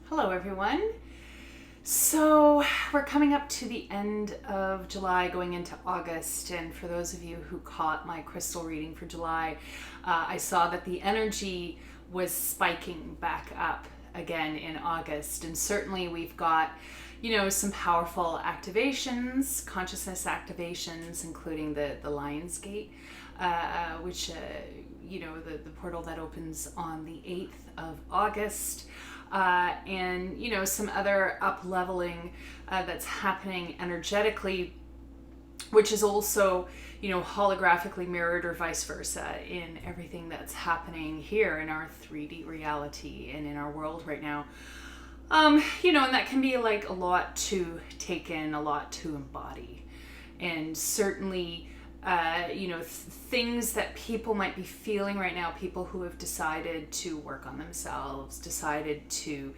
Hello everyone. So we're coming up to the end of July, going into August, and for those of you who caught my crystal reading for July, I saw that the energy was spiking back up again in August, and certainly we've got some powerful activations, consciousness activations, including the Lion's Gate, which the portal that opens on the 8th of August. And some other up leveling that's happening energetically, which is also holographically mirrored or vice versa in everything that's happening here in our 3D reality and in our world right now. And that can be like a lot to take in, a lot to embody, and certainly things that people might be feeling right now, people who have decided to work on themselves, decided to,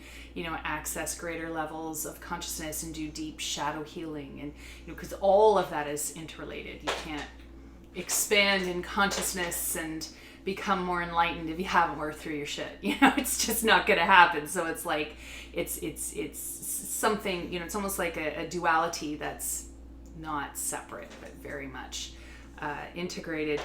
access greater levels of consciousness and do deep shadow healing. And, because all of that is interrelated. You can't expand in consciousness and become more enlightened if you haven't worked through your shit. It's just not going to happen. So it's like, it's something, it's almost like a duality that's not separate, but very much integrated.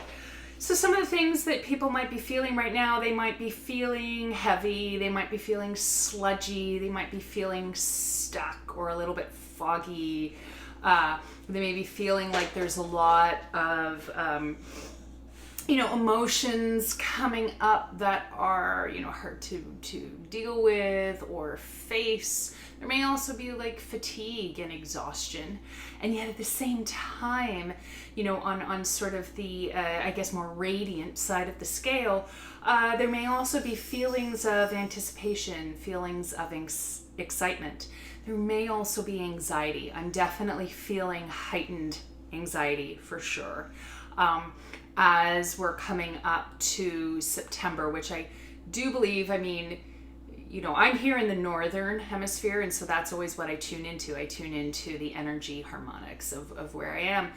So some of the things that people might be feeling right now, they might be feeling heavy, they might be feeling sludgy, they might be feeling stuck or a little bit foggy. They may be feeling like there's a lot of emotions coming up that are hard to deal with or face. There may also be like fatigue and exhaustion, and yet at the same time, on sort of the I guess more radiant side of the scale, there may also be feelings of anticipation, feelings of excitement. There may also be anxiety. I'm definitely feeling heightened anxiety for sure. As we're coming up to September, which I do believe, I'm here in the northern hemisphere, and so that's always what I tune into. I tune into the energy harmonics of where I am.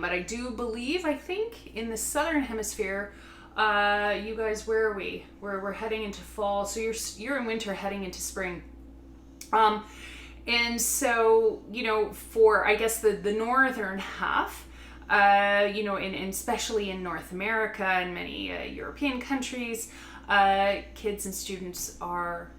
But I do believe, I think, in the southern hemisphere, you guys, where are we? We're heading into fall, so you're in winter, heading into spring. And so, for, I guess, the northern half, and especially in North America and many European countries, kids and students are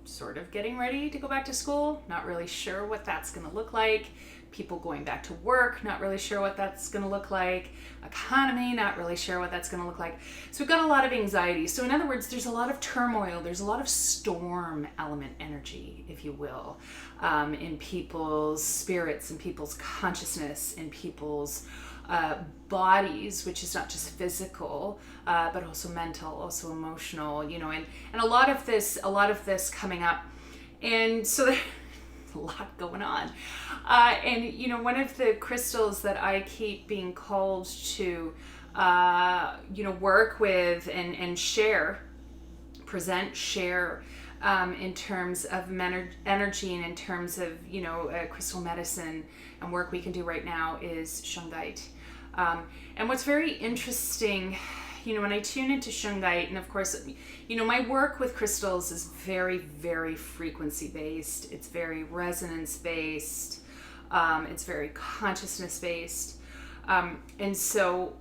sort of getting ready to go back to school. Not really sure what that's going to look like. People going back to work, not really sure what that's going to look like. Economy, not really sure what that's going to look like. So we've got a lot of anxiety. So in other words, there's a lot of turmoil. There's a lot of storm element energy, if you will, in people's spirits, in people's consciousness, in people's bodies, which is not just physical, but also mental, also emotional, and a lot of this coming up. And so there's a lot going on. And one of the crystals that I keep being called to, work with and share, in terms of energy and in terms of, crystal medicine and work we can do right now is Shungite. And what's very interesting, when I tune into Shungite, and of course, my work with crystals is very, very frequency based. It's very resonance based. It's very consciousness based. And so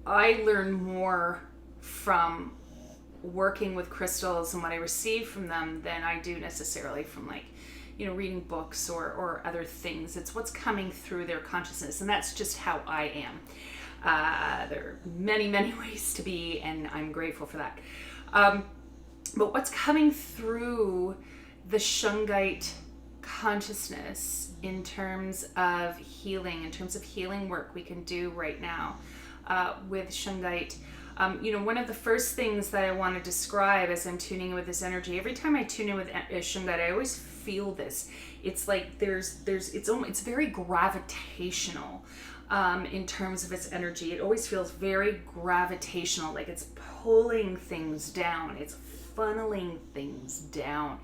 I learn more from working with crystals and what I receive from them than I do necessarily from reading books or other things. It's what's coming through their consciousness, and that's just how I am. There are many, many ways to be, and I'm grateful for that. But what's coming through the Shungite consciousness in terms of healing, work we can do right now with Shungite. One of the first things that I want to describe as I'm tuning in with this energy, every time I tune in with Shungite, I always feel this. It's like it's very gravitational in terms of its energy. It always feels very gravitational, like it's pulling things down. It's funneling things down.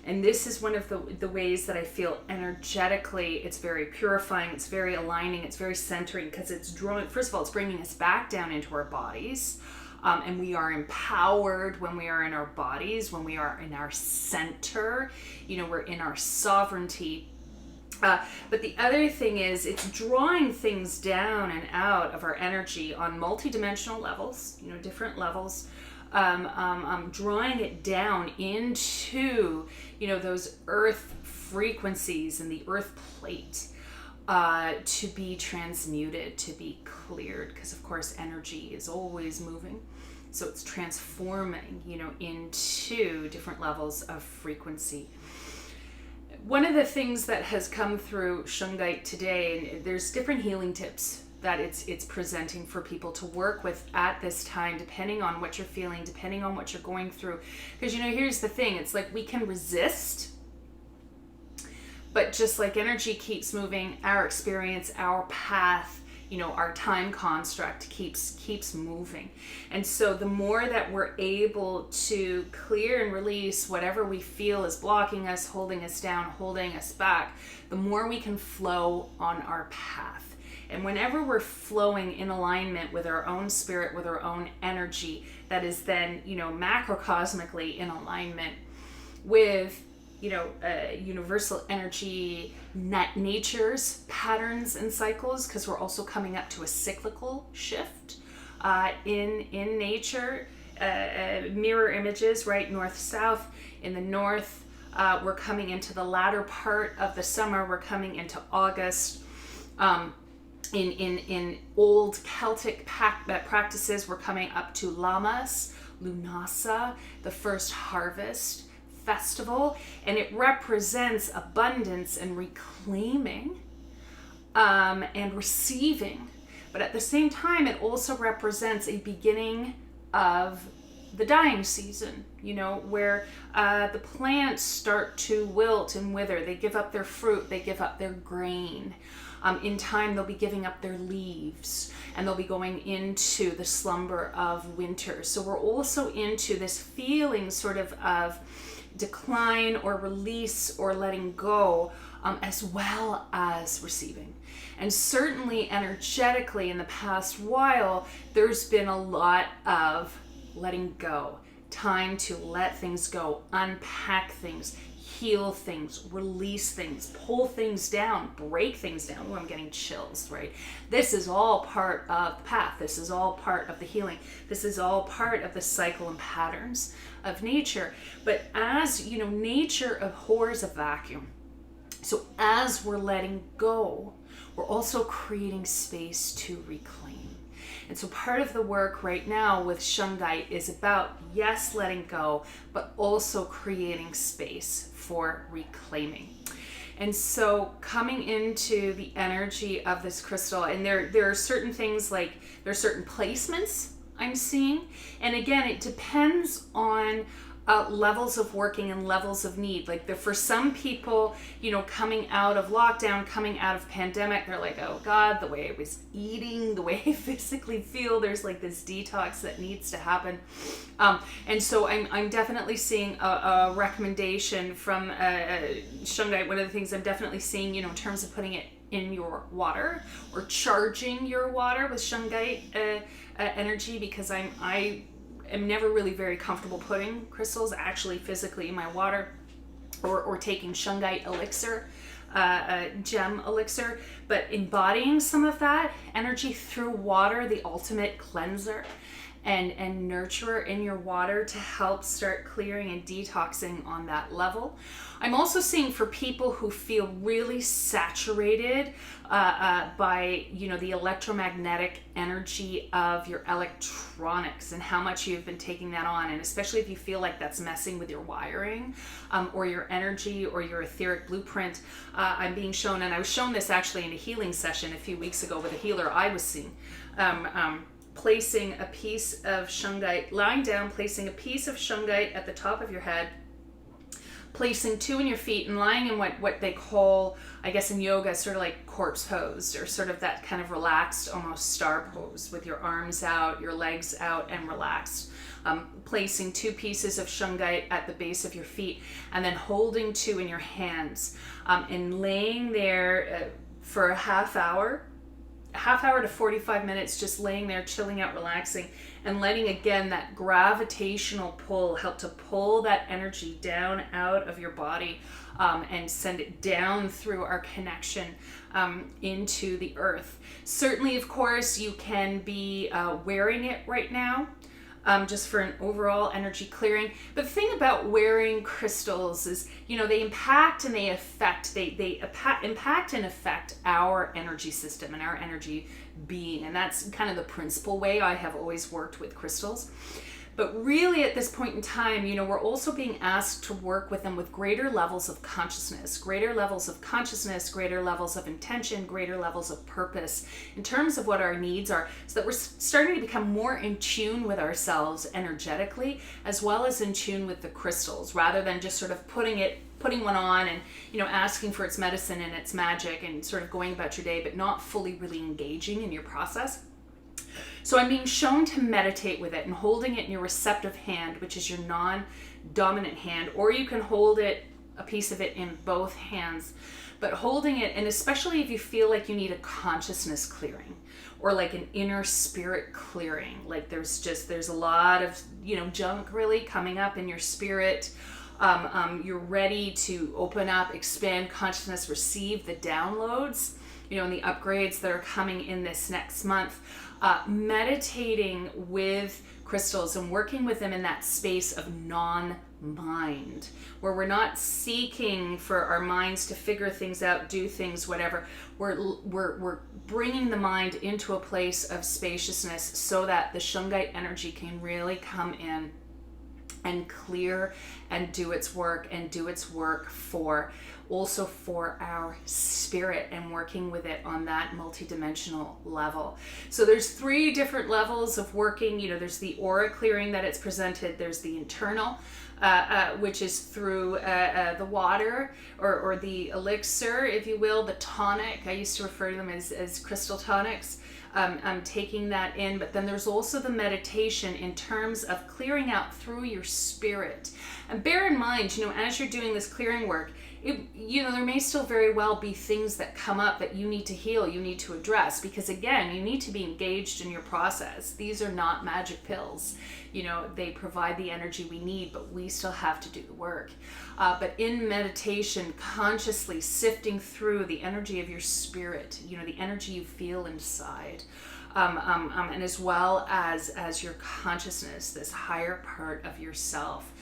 And this is one of the ways that I feel energetically. It's very purifying, it's very aligning, it's very centering, because it's drawing, first of all, it's bringing us back down into our bodies. And we are empowered when we are in our bodies, when we are in our center, we're in our sovereignty. But the other thing is, it's drawing things down and out of our energy on multidimensional levels, different levels, drawing it down into, those earth frequencies and the earth plate, to be transmuted, to be cleared, because of course energy is always moving. So it's transforming, into different levels of frequency. One of the things that has come through Shungite today, and there's different healing tips that it's presenting for people to work with at this time, depending on what you're feeling, depending on what you're going through. Because, here's the thing, it's like we can resist, but just like energy keeps moving, our experience, our path, our time construct keeps moving. And so the more that we're able to clear and release whatever we feel is blocking us, holding us down, holding us back, the more we can flow on our path. And whenever we're flowing in alignment with our own spirit, with our own energy, that is then, macrocosmically in alignment with universal energy, nature's patterns and cycles, because we're also coming up to a cyclical shift in nature. Mirror images, right? North, south. In the north, we're coming into the latter part of the summer. We're coming into August. In old Celtic practices, we're coming up to Lammas, Lunasa, the first harvest festival, and it represents abundance and reclaiming and receiving. But at the same time, it also represents a beginning of the dying season, where the plants start to wilt and wither. They give up their fruit, they give up their grain. In time, they'll be giving up their leaves, and they'll be going into the slumber of winter. So we're also into this feeling sort of decline or release or letting go, as well as receiving. And certainly energetically in the past while, there's been a lot of letting go, time to let things go, unpack things, heal things, release things, pull things down, break things down. Oh, I'm getting chills, right? This is all part of the path. This is all part of the healing. This is all part of the cycle and patterns of nature. But as nature abhors a vacuum. So as we're letting go, we're also creating space to reclaim. And so part of the work right now with Shungite is about, yes, letting go, but also creating space for reclaiming. And so coming into the energy of this crystal, and there are certain things, like there's certain placements I'm seeing. And again, it depends on levels of working and levels of need. Like for some people, coming out of lockdown, coming out of pandemic, they're like, oh God, the way I was eating, the way I physically feel, there's like this detox that needs to happen. And so I'm definitely seeing a recommendation from Shungite. One of the things I'm definitely seeing, in terms of putting it in your water or charging your water with Shungite energy, because I am never really very comfortable putting crystals actually physically in my water, or taking Shungite elixir, gem elixir, but embodying some of that energy through water, the ultimate cleanser and nurturer in your water, to help start clearing and detoxing on that level. I'm also seeing for people who feel really saturated by the electromagnetic energy of your electronics and how much you've been taking that on, and especially if you feel like that's messing with your wiring or your energy or your etheric blueprint. I'm being shown, and I was shown this actually in a healing session a few weeks ago with a healer I was seeing. Placing a piece of Shungite, lying down, placing a piece of Shungite at the top of your head, placing two in your feet, and lying in what they call, I guess in yoga, sort of like corpse pose, or sort of that kind of relaxed, almost star pose, with your arms out, your legs out and relaxed. Placing two pieces of Shungite at the base of your feet, and then holding two in your hands, and laying there for a half hour half hour to 45 minutes just laying there, chilling out, relaxing, and letting, again, that gravitational pull help to pull that energy down out of your body, and send it down through our connection into the earth. Certainly, of course, you can be wearing it right now, just for an overall energy clearing. But the thing about wearing crystals is, they impact and they affect, they impact and affect our energy system and our energy being. And that's kind of the principal way I have always worked with crystals. But really at this point in time, we're also being asked to work with them with greater levels of consciousness, greater levels of intention, greater levels of purpose in terms of what our needs are, so that we're starting to become more in tune with ourselves energetically, as well as in tune with the crystals, rather than just sort of putting one on and asking for its medicine and its magic and sort of going about your day, but not fully really engaging in your process. So I'm being shown to meditate with it and holding it in your receptive hand, which is your non-dominant hand, or you can hold it, a piece of it, in both hands. But holding it, and especially if you feel like you need a consciousness clearing or like an inner spirit clearing, like there's a lot of junk really coming up in your spirit. You're ready to open up, expand consciousness, receive the downloads, and the upgrades that are coming in this next month. Meditating with crystals and working with them in that space of non-mind, where we're not seeking for our minds to figure things out, do things, whatever. We're bringing the mind into a place of spaciousness so that the Shungite energy can really come in and clear and do its work, for our spirit, and working with it on that multidimensional level. So there's 3 different levels of working. There's the aura clearing that it's presented. There's the internal, which is through the water or the elixir, if you will, the tonic. I used to refer to them as crystal tonics. I'm taking that in, but then there's also the meditation in terms of clearing out through your spirit. And bear in mind, as you're doing this clearing work, there may still very well be things that come up that you need to heal, you need to address, because again, you need to be engaged in your process. These are not magic pills. They provide the energy we need, but we still have to do the work. But in meditation, consciously sifting through the energy of your spirit, the energy you feel inside, and as well as your consciousness, this higher part of yourself,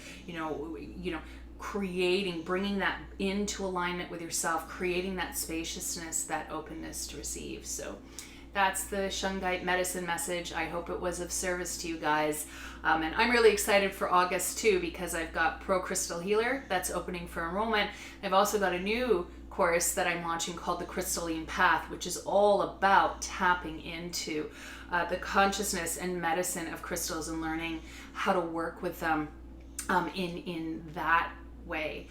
bringing that into alignment with yourself, creating that spaciousness, that openness to receive. So that's the Shungite medicine message. I hope it was of service to you guys. And I'm really excited for August too, because I've got Pro Crystal Healer that's opening for enrollment. I've also got a new course that I'm launching called the Crystalline Path, which is all about tapping into the consciousness and medicine of crystals and learning how to work with them in that way.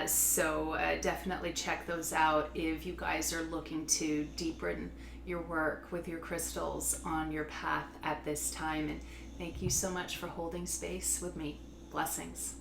So definitely check those out if you guys are looking to deepen your work with your crystals on your path at this time. And thank you so much for holding space with me. Blessings.